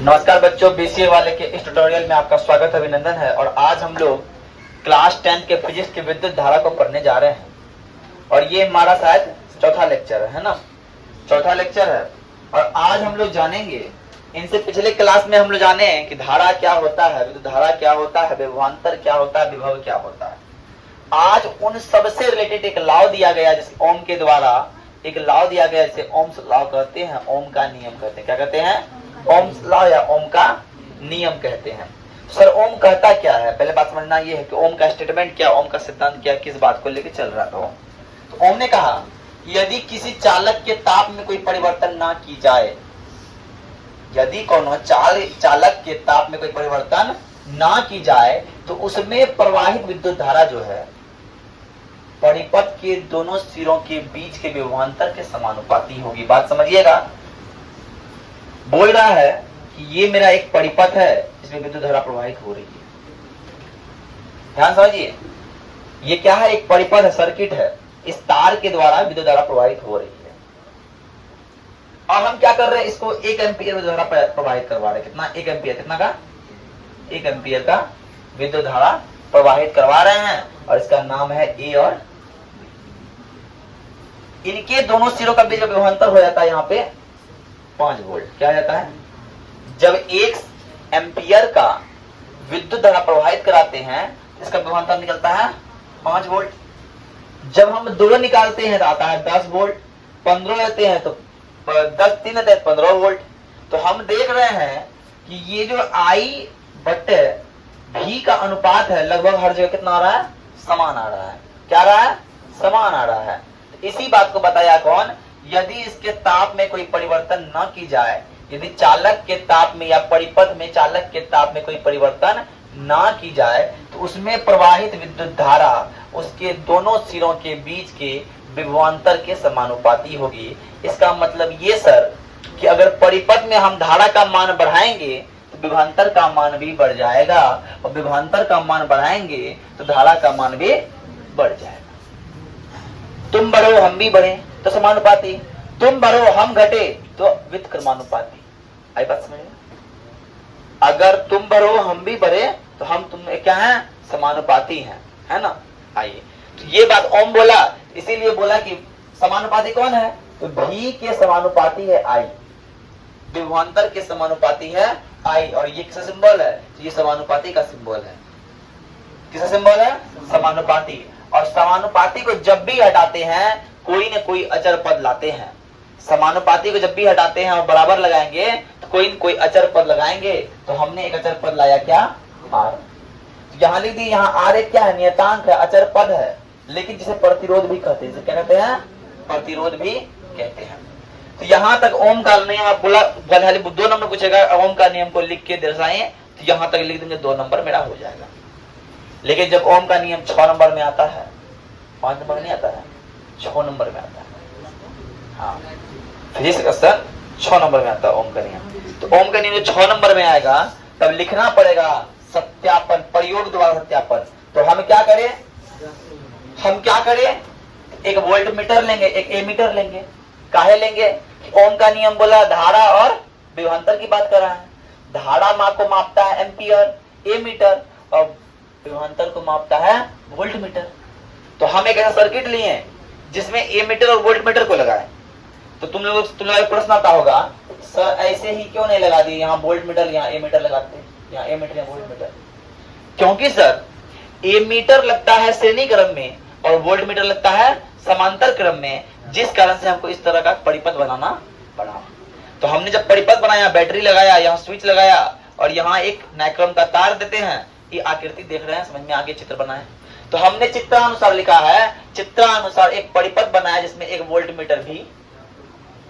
नमस्कार बच्चों, बीसीए वाले के इस ट्यूटोरियल में आपका स्वागत अभिनंदन है। और आज हम लोग क्लास 10 के फिजिक्स की विद्युत धारा को पढ़ने जा रहे हैं और ये हमारा शायद चौथा लेक्चर है ना, चौथा लेक्चर है। और आज हम लोग जानेंगे, इनसे पिछले क्लास में हम लोग जाने कि धारा क्या होता है, विद्युत धारा क्या होता है, विभवांतर क्या होता है, विभव क्या होता है। आज उन सबसे रिलेटेड एक लॉ दिया गया जिस ओम के द्वारा एक लॉ दिया गया, जिसे ओम्स लॉ कहते हैं, ओम का नियम कहते हैं। क्या कहते हैं? ओम्स लॉ या ओम का नियम कहते हैं। सर ओम कहता क्या है? पहले बात समझना ये है कि ओम का स्टेटमेंट क्या, ओम का सिद्धांत क्या, किस बात को लेकर चल रहा था। तो ओम ने कहा यदि किसी चालक के ताप में कोई परिवर्तन ना की जाए, यदि कोनो चालक के ताप में कोई परिवर्तन ना की जाए तो उसमें प्रवाहित विद्युत धारा जो है परिपथ के दोनों सिरों के बीच के विभवांतर के समानुपाती होगी। बात समझिएगा, बोल रहा है कि ये मेरा एक परिपथ है, इसमें विद्युत धारा प्रवाहित हो रही है। ध्यान समझिए, ये क्या है? एक परिपथ है, सर्किट है, इस तार के द्वारा विद्युत धारा प्रवाहित हो रही है। और हम क्या कर रहे हैं? इसको 1 एम्पियर विद्युत धारा प्रवाहित करवा रहे हैं। कितना? 1 एम्पियर। कितना का? 1 एम्पियर का विद्युत धारा प्रवाहित करवा रहे हैं और इसका नाम है ए और बी। इनके दोनों सिरों का बीच का विभवांतर हो जाता है यहाँ पे 5 वोल्ट। क्या हो जाता है? जब 1 एम्पियर का विद्युत धारा प्रवाहित कराते हैं इसका विभवांतर निकलता है 5 वोल्ट। जब हम दोनों निकालते हैं तो आता है 10 वोल्ट। 15 लेते हैं तो 10 3 लेते हैं 15 वोल्ट। तो हम देख रहे हैं कि ये जो आई बट्टे भी का अनुपात है लगभग हर जगह कितना आ रहा है? समान आ रहा है। क्या आ रहा है? समान आ रहा है। तो इसी बात को बताया कौन? यदि इसके ताप में कोई परिवर्तन न की जाए, यदि चालक के ताप में या परिपथ में चालक के ताप में कोई परिवर्तन ना की जाए तो उसमें प्रवाहित विद्युत धारा उसके दोनों सिरों के बीच के विभवांतर के समानुपाती होगी। इसका मतलब ये सर कि अगर परिपथ में हम धारा का मान बढ़ाएंगे तो विभवांतर का मान भी बढ़ जाएगा, और विभवांतर का मान बढ़ाएंगे तो धारा का मान भी बढ़ जाएगा। तुम बढ़ो हम भी बढ़े तो समानुपाती, तुम बढ़ो हम घटे तो व्युत्क्रमानुपाती। आई बात समझ में? अगर तुम बढ़ो हम भी बढ़े तो हम तुम क्या है? समानुपाती हैं, है ना। आइए, तो ये बात ओम बोला, इसीलिए बोला कि समानुपाती कौन है? तो भी के समानुपाती है आई, विभवांतर के समानुपाती है आई। और ये किसका सिंबल है? तो ये समानुपाती का सिंबल है। किसका सिंबल है? समानुपाती। और समानुपाती को जब भी हटाते हैं कोई न कोई अचर पद लाते हैं। समानुपाती को जब भी हटाते हैं और बराबर लगाएंगे तो कोई न कोई अचर पद लगाएंगे। तो हमने एक अचर पद लाया, क्या? आर। तो यहाँ लिख दी, यहाँ आर एक क्या है? नियतांक है, अचर पद है, लेकिन जिसे प्रतिरोध भी कहते हैं। क्या कहते हैं? प्रतिरोध भी कहते हैं। तो यहाँ तक ओम का नियम आप बोला, 2 नंबर पूछेगा, ओम का नियम को लिख के दर्शाएं तो यहाँ तक लिख देंगे 2 नंबर मेरा हो जाएगा। लेकिन जब ओम का नियम 6 नंबर में आता है, 5 नंबर में नहीं आता है, 6 नंबर में आता है। हाँ, फिजिक्स का सर 6 नंबर में आता है ओम का नियम। तो ओम का नियम 6 नंबर में आएगा तब लिखना पड़ेगा सत्यापन, प्रयोग द्वारा सत्यापन। तो हम क्या करें? हम क्या करें? एक वोल्ट मीटर लेंगे, एक एमीटर लेंगे। काहे लेंगे? ओम का नियम बोला धारा और विभवांतर की बात कर रहा है। धारा को मापता है एम्पियर, एमीटर, और विभवांतर को मापता है वोल्ट मीटर। तो हम एक ऐसा सर्किट लिए जिसमें एमीटर और वोल्ट मीटर को लगाए। तो तुम लोग प्रश्न आता होगा, सर ऐसे ही क्यों नहीं लगा दिए? यहाँ वोल्ट मीटर, यहाँ एमीटर लगाते, यहाँ एमीटर, यहाँ वोल्ट मीटर। क्योंकि सर एमीटर लगता है श्रेणी क्रम में और वोल्ट मीटर लगता है समांतर क्रम में, जिस कारण से हमको इस तरह का परिपथ बनाना पड़ा। तो हमने जब परिपथ बनाया, बैटरी लगाया, यहाँ स्विच लगाया और यहाँ एक नाइक्रोम का तार देते हैं। ये आकृति देख रहे हैं, समझ में आगे चित्र बनाए। तो हमने चित्रानुसार लिखा है, चित्रानुसार एक परिपथ बनाया जिसमें एक वोल्ट मीटर भी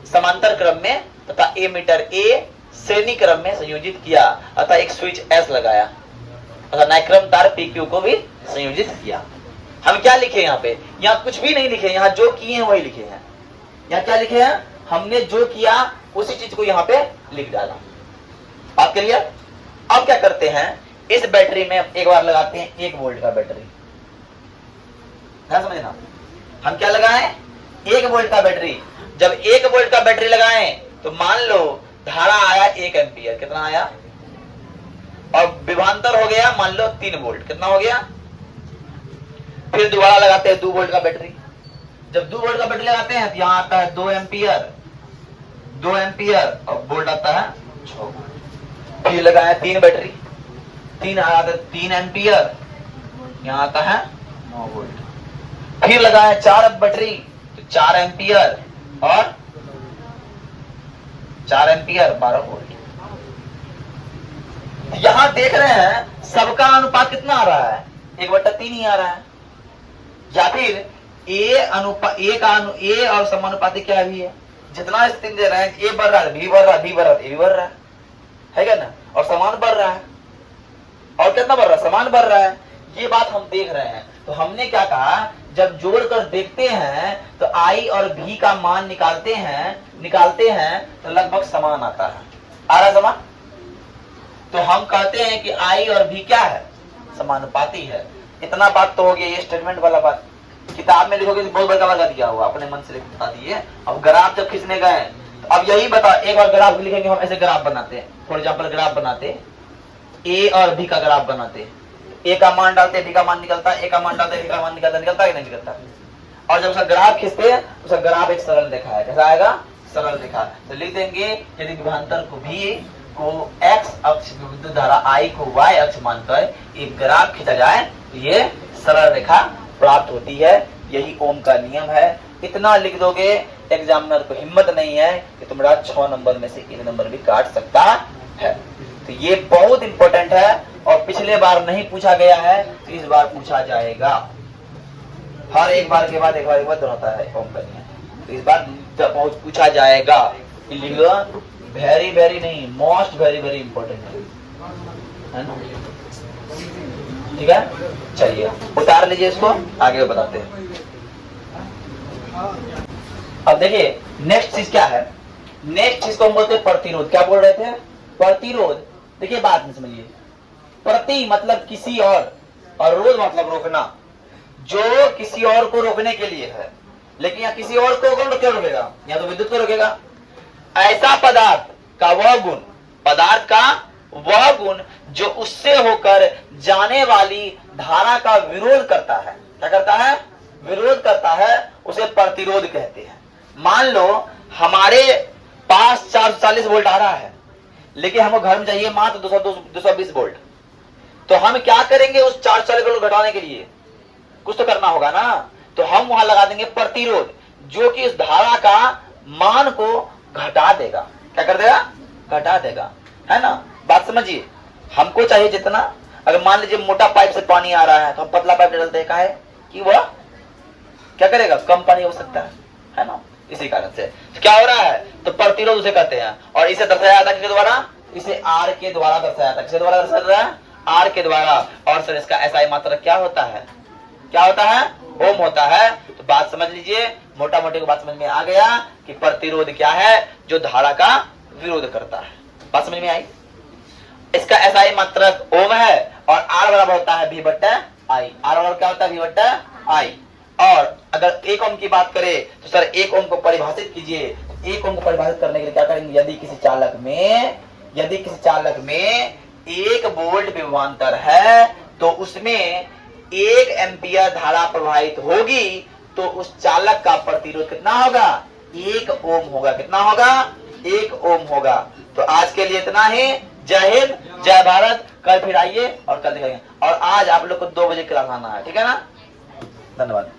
समांतर क्रम में तथा एमीटर ए श्रेणी क्रम में संयोजित किया, अतः एक स्विच एस लगाया, अतः नाइक्रोम तार पीक्यू को भी संयोजित किया। हम क्या लिखे यहाँ पे? यहाँ कुछ भी नहीं लिखे, यहाँ जो किए हैं वही लिखे हैं। यहाँ क्या लिखे हैं? हमने जो किया उसी चीज को यहाँ पे लिख डाला। बात क्लियर? अब क्या करते हैं, इस बैटरी में एक बार लगाते हैं 1 वोल्ट का बैटरी। समझना, हम क्या लगाएं? 1 वोल्ट का बैटरी। जब 1 वोल्ट का बैटरी लगाएं तो मान लो धारा आया 1 एम्पियर, कितना आया, और विभवांतर हो गया मान लो 3 वोल्ट, कितना हो गया। फिर दोबारा लगाते हैं 2 वोल्ट का बैटरी। जब 2 वोल्ट का बैटरी लगाते हैं तो यहां आता है 2 एम्पियर, 2 एम्पियर, और वोल्ट आता है 6 वोल्ट। फिर लगाया 3 बैटरी, 3 आता है 3 एम्पियर, यहां आता है 9 वोल्ट। फिर लगाया 4 बैटरी, तो 4 एम्पियर और 4 एम्पियर 12 वोल्ट। यहां देख रहे हैं सबका अनुपात कितना आ रहा है, 1/3 ही आ रहा है। या फिर ए और समानुपाती क्या भी है, जितना स्थिति दे रहे हैं, ए बढ़ रहा है, बी बढ़ रहा है, बी बढ़ रहा है, ए भी बढ़ रहा है क्या ना, और समान बढ़ रहा है, और कितना बढ़ रहा है, समान बढ़ रहा है। ये बात हम देख रहे हैं। तो हमने क्या कहा, जब जोड़कर देखते हैं तो आई और भी का मान निकालते हैं तो लगभग समान आता है, आ रहा समान। तो हम कहते हैं कि आई और भी क्या है, समानुपाती है। इतना बात तो हो गया, ये स्टेटमेंट वाला बात। किताब में लिखोगे तो बहुत बड़का लगा दिया हुआ, अपने मन से लिख बता दिए। अब ग्राफ जब खींचने गए तो अब यही बता, एक बार ग्राफ लिखेंगे हम, ऐसे ग्राफ बनाते हैं। फॉर एग्जाम्पल ग्राफ बनाते, ए और बी का ग्राफ बनाते, ए का मान डालते बी का मान निकलता है, ए का मान डालते बी का मान निकलता है कि नहीं निकलता। और जब उसका ग्राफ खींचते हैं उसका ग्राफ एक सरल रेखा है, कैसा आएगा, सरल रेखा। तो लिख देंगे यदि विभवांतर को भी को x अक्ष, विद्युत धारा I को y अक्ष मानकर एक ग्राफ खींचा जाए तो ये सरल रेखा प्राप्त होती है। यही ओम का नियम है। इतना लिख दोगे, एग्जामिनर को हिम्मत नहीं है कि तुम्हारा 6 नंबर में से 1 नंबर भी काट सकता है। तो ये बहुत इंपॉर्टेंट है, और पिछले बार नहीं पूछा गया है तो इस बार पूछा जाएगा। हर एक बार के बाद एक बार दोहराता है ओम का नियम, तो इस बार बहुत पूछा जाएगा। लिख दो, वेरी वेरी नहीं, मोस्ट वेरी वेरी इंपॉर्टेंट है ना। ठीक है, चलिए उतार लीजिए इसको, आगे बताते हैं। अब देखिए नेक्स्ट चीज क्या है, नेक्स्ट चीज को हम बोलते हैं प्रतिरोध। क्या बोल रहे थे, प्रतिरोध। देखिए बात में समझिए, प्रति मतलब किसी और रोध मतलब रोकना, जो किसी और को रोकने के लिए है। लेकिन यहाँ किसी और को कौन क्यों रोकेगा, या तो विद्युत को रोकेगा। ऐसा पदार्थ का वह गुण, पदार्थ का वह गुण जो उससे होकर जाने वाली धारा का विरोध करता है। क्या करता है, विरोध करता है, उसे प्रतिरोध कहते हैं। मान लो हमारे पास 440 वोल्ट आ रहा है, लेकिन हमको घर में चाहिए मात्र 220 वोल्ट। तो हम क्या करेंगे, उस 440 वोल्ट घटाने के लिए कुछ तो करना होगा ना। तो हम वहां लगा देंगे प्रतिरोध, जो कि इस धारा का मान को घटा देगा। क्या कर देगा, घटा देगा, है ना। बात समझिए, हमको चाहिए जितना, अगर मान लीजिए मोटा पाइप से पानी आ रहा है तो हम पतला पाइप डालते हैं, काहे कि वह क्या करेगा, कम पानी हो सकता है ना। इसी कारण से क्या हो रहा है, तो प्रतिरोध उसे कहते हैं। और इसे दर्शाया जाता है किसके द्वारा, इसे आर के द्वारा दर्शाया जाता है। किसके द्वारा दर्शाया जाता है, आर के द्वारा। और सर इसका एसआई मात्रक क्या होता है, क्या होता है, ओम होता है। तो बात समझ लीजिए, मोटा मोटी को बात समझ में आ गया कि प्रतिरोध क्या है, जो धारा का विरोध करता है। बात समझ में आई। इसका एसआई मात्रक ओम है, और आर बराबर होता है V/I। आर बराबर क्या होता है, V/I। और अगर 1 ओम की बात करें तो सर 1 ओम को परिभाषित कीजिए। 1 ओम को परिभाषित करने के लिए क्या करेंगे, यदि किसी चालक में 1 वोल्ट विभवांतर है तो उसमें 1 एम्पियर धारा प्रवाहित होगी, तो उस चालक का प्रतिरोध कितना होगा, 1 ओम होगा। कितना होगा, 1 ओम होगा। तो आज के लिए इतना ही। जय हिंद, जय भारत। कल फिर आइए और कल दिखाएंगे। और आज आप लोग को 2 बजे क्लास आना है, ठीक है ना। धन्यवाद।